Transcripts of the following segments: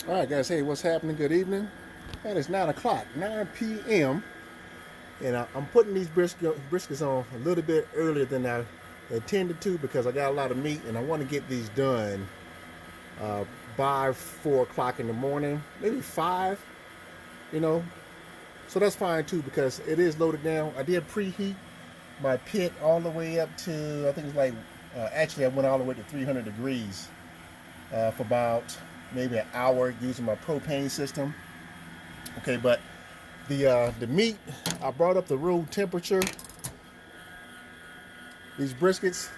All right, guys. Hey, what's happening? Good evening. And it's 9 o'clock, 9 p.m. And I'm putting these briskets on a little bit earlier than I intended to because I got a lot of meat and I want to get these done uh, by 4 o'clock in the morning, maybe 5, you know. So that's fine too because it is loaded down. I did preheat my pit all the way up to, I think it's like, actually I went all the way to 300 degrees for about maybe an hour using my propane system. Okay, but the meat, I brought up the room temperature. These briskets,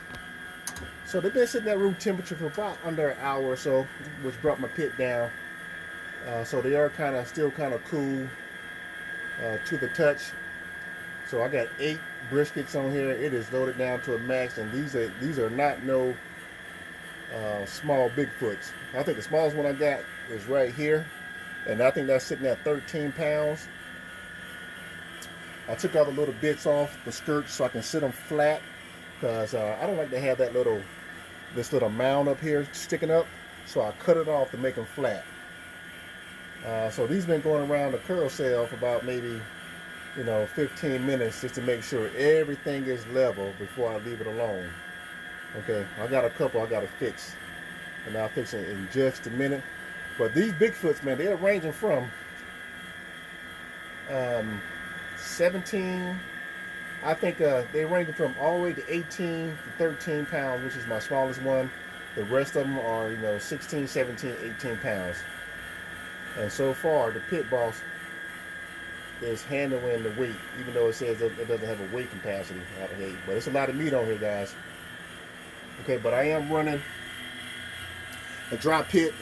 so they've been sitting at room temperature for about under an hour or so, which brought my pit down. So they are still kind of cool to the touch. So I got 8 briskets on here. It is loaded down to a max, and these are not no small Bigfoots. I think the smallest one I got is right here, and I think that's sitting at 13 pounds. I took all the little bits off the skirt so I can sit them flat because I don't like to have this little mound up here sticking up. So I cut it off to make them flat. So these been going around the carousel for about maybe 15 minutes just to make sure everything is level before I leave it alone. Okay, I got a couple I got to fix, and I'll fix it in just a minute. But these Bigfoots, man, they're ranging from 17, I think they range from all the way to 18 to 13 pounds, which is my smallest one. The rest of them are 16, 17, 18 pounds. And so far, the pit boss is handling the weight, even though it says it doesn't have a weight capacity out of 8. But it's a lot of meat on here, guys. Okay, but I am running a dry pit.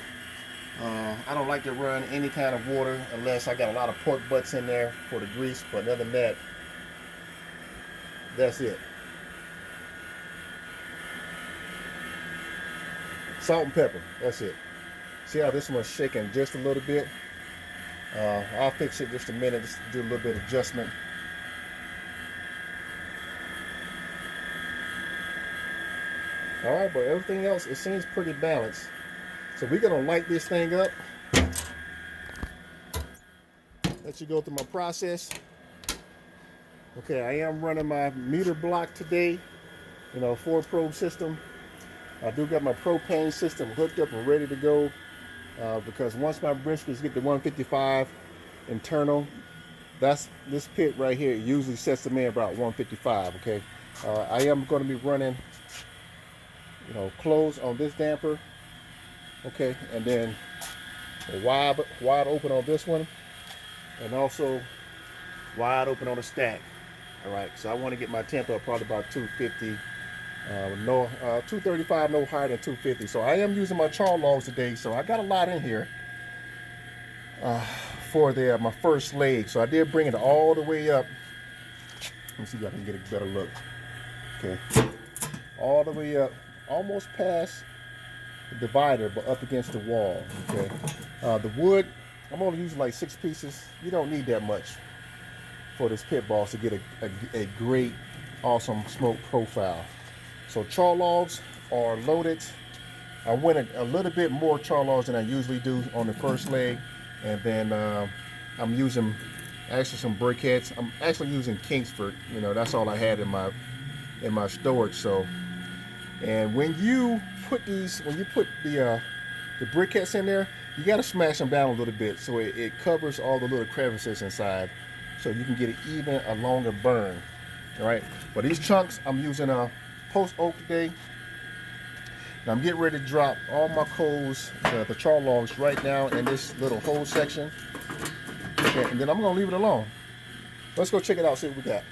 I don't like to run any kind of water unless I got a lot of pork butts in there for the grease. But other than that, that's it. Salt and pepper. That's it. See how this one's shaking just a little bit? I'll fix it just a minute. Just do a little bit of adjustment. All right, but everything else, it seems pretty balanced. So we're gonna light this thing up. Let you go through my process. Okay, I am running my meter block today, 4-probe system. I do got my propane system hooked up and ready to go because once my briskets get to 155 internal, this pit right here usually sets the man about 155. Okay, I am going to be running, close on this damper. Okay, and then wide open on this one, and also wide open on the stack. All right, so I want to get my temp up probably about 250. 235, no higher than 250. So I am using my char logs today. So I got a lot in here for my first leg. So I did bring it all the way up. Let me see if I can get a better look. Okay, all the way up, almost past the divider, but up against the wall. Okay, the wood, I'm only using like 6 pieces. You don't need that much for this pit boss to get a great, awesome smoke profile. So char logs are loaded. I went a little bit more char logs than I usually do on the first leg, and then I'm using actually some briquettes. I'm actually using Kingsford. That's all I had in my storage. So, and when you put the briquettes in there, you got to smash them down a little bit so it covers all the little crevices inside, so you can get a longer burn. All right. But these chunks, I'm using post oak today. Now I'm getting ready to drop all my coals, the char logs, right now in this little hole section. Okay, and then I'm gonna leave it alone. Let's go check it out, see what we got.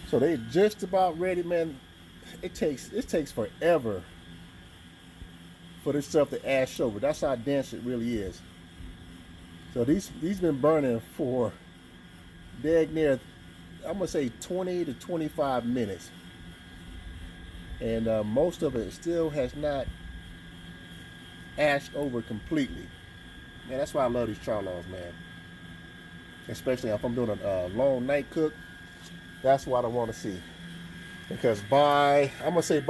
So they just about ready, man. It takes forever for this stuff to ash over. That's how dense it really is. So these been burning for dag near, I'm gonna say 20 to 25 minutes, and most of it still has not ashed over completely. Man, that's why I love these char logs, man. Especially if I'm doing a long night cook, that's what I want to see. Because I'm gonna say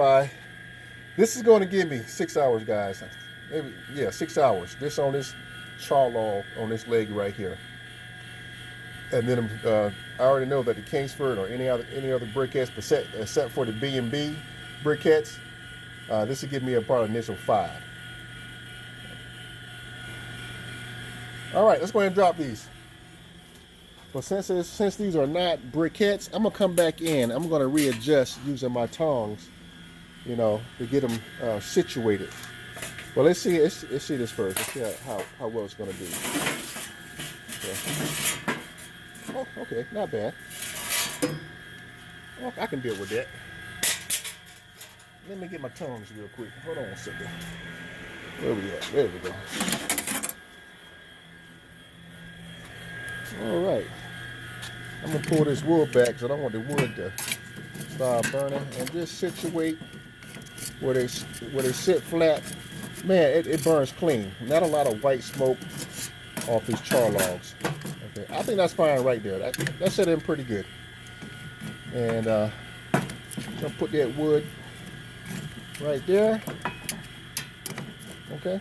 this is going to give me 6 hours, guys. maybe, yeah, 6 hours. This on this char log on this leg right here. And then I already know that the Kingsford or any other briquettes, except for the B&B briquettes, this will give me about an initial 5. All right, let's go ahead and drop these. But since these are not briquettes, I'm gonna come back in. I'm gonna readjust using my tongs, to get them situated. Well, let's see this first. Let's see how well it's gonna do. Okay. Oh, okay, not bad. Oh, I can deal with that. Let me get my tongs real quick. Hold on a second. Where we at? There we go. All right. I'm gonna pull this wood back because I don't want the wood to start burning, and just situate where they sit flat. Man, it burns clean. Not a lot of white smoke off these char logs. Okay, I think that's fine right there. That set in pretty good. And I'm gonna put that wood right there. Okay.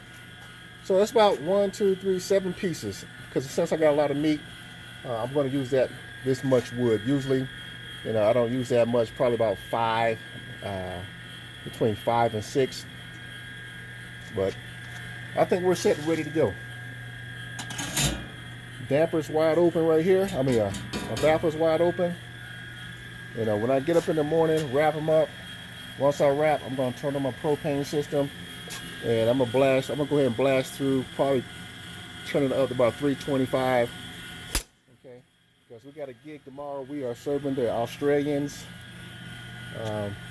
So that's about 1, 2, 3, 7 pieces. Because since I got a lot of meat, I'm going to use this much wood. Usually, I don't use that much. Probably about 5, between 5 and 6. But I think we're set and ready to go. Damper's wide open right here. I mean, my baffler's wide open. When I get up in the morning, wrap them up. Once I wrap, I'm going to turn on my propane system, and I'm going to go ahead and blast through, probably turn it up to about 325. Okay, because we got a gig tomorrow. We are serving the Australians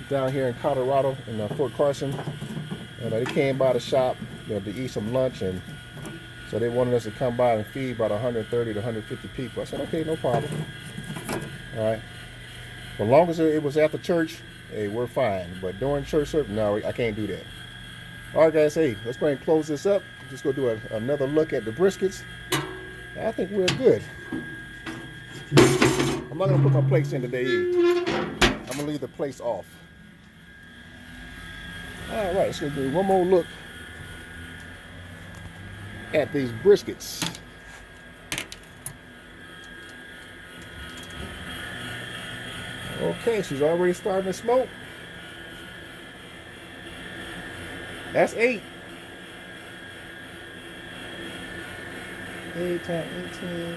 down here in Colorado, in Fort Carson. And they came by the shop to eat some lunch, and so they wanted us to come by and feed about 130 to 150 people. I said, okay, no problem. All right. As long as it was after church, hey, we're fine. But during church service, no, I can't do that. All right, guys, hey, let's go ahead and close this up. Just go do another look at the briskets. I think we're good. I'm not going to put my plates in today either. I'm going to leave the plates off. All right, let's go do one more look at these briskets. Okay, she's already starting to smoke. That's 8. 8 times 18.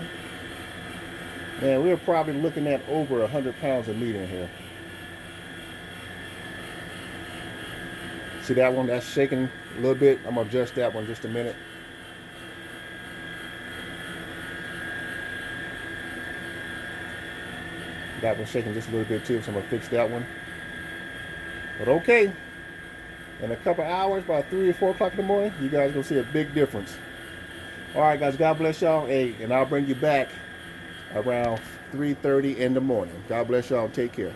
Man, we're probably looking at over 100 pounds of meat in here. See that one? That's shaking a little bit. I'm gonna adjust that one just a minute. That one's shaking just a little bit too, so I'm gonna fix that one. But okay, in a couple hours, about 3 or 4 o'clock in the morning, you guys gonna see a big difference. All right, guys, God bless y'all. Hey, and I'll bring you back around 3:30 in the morning. God bless y'all. Take care.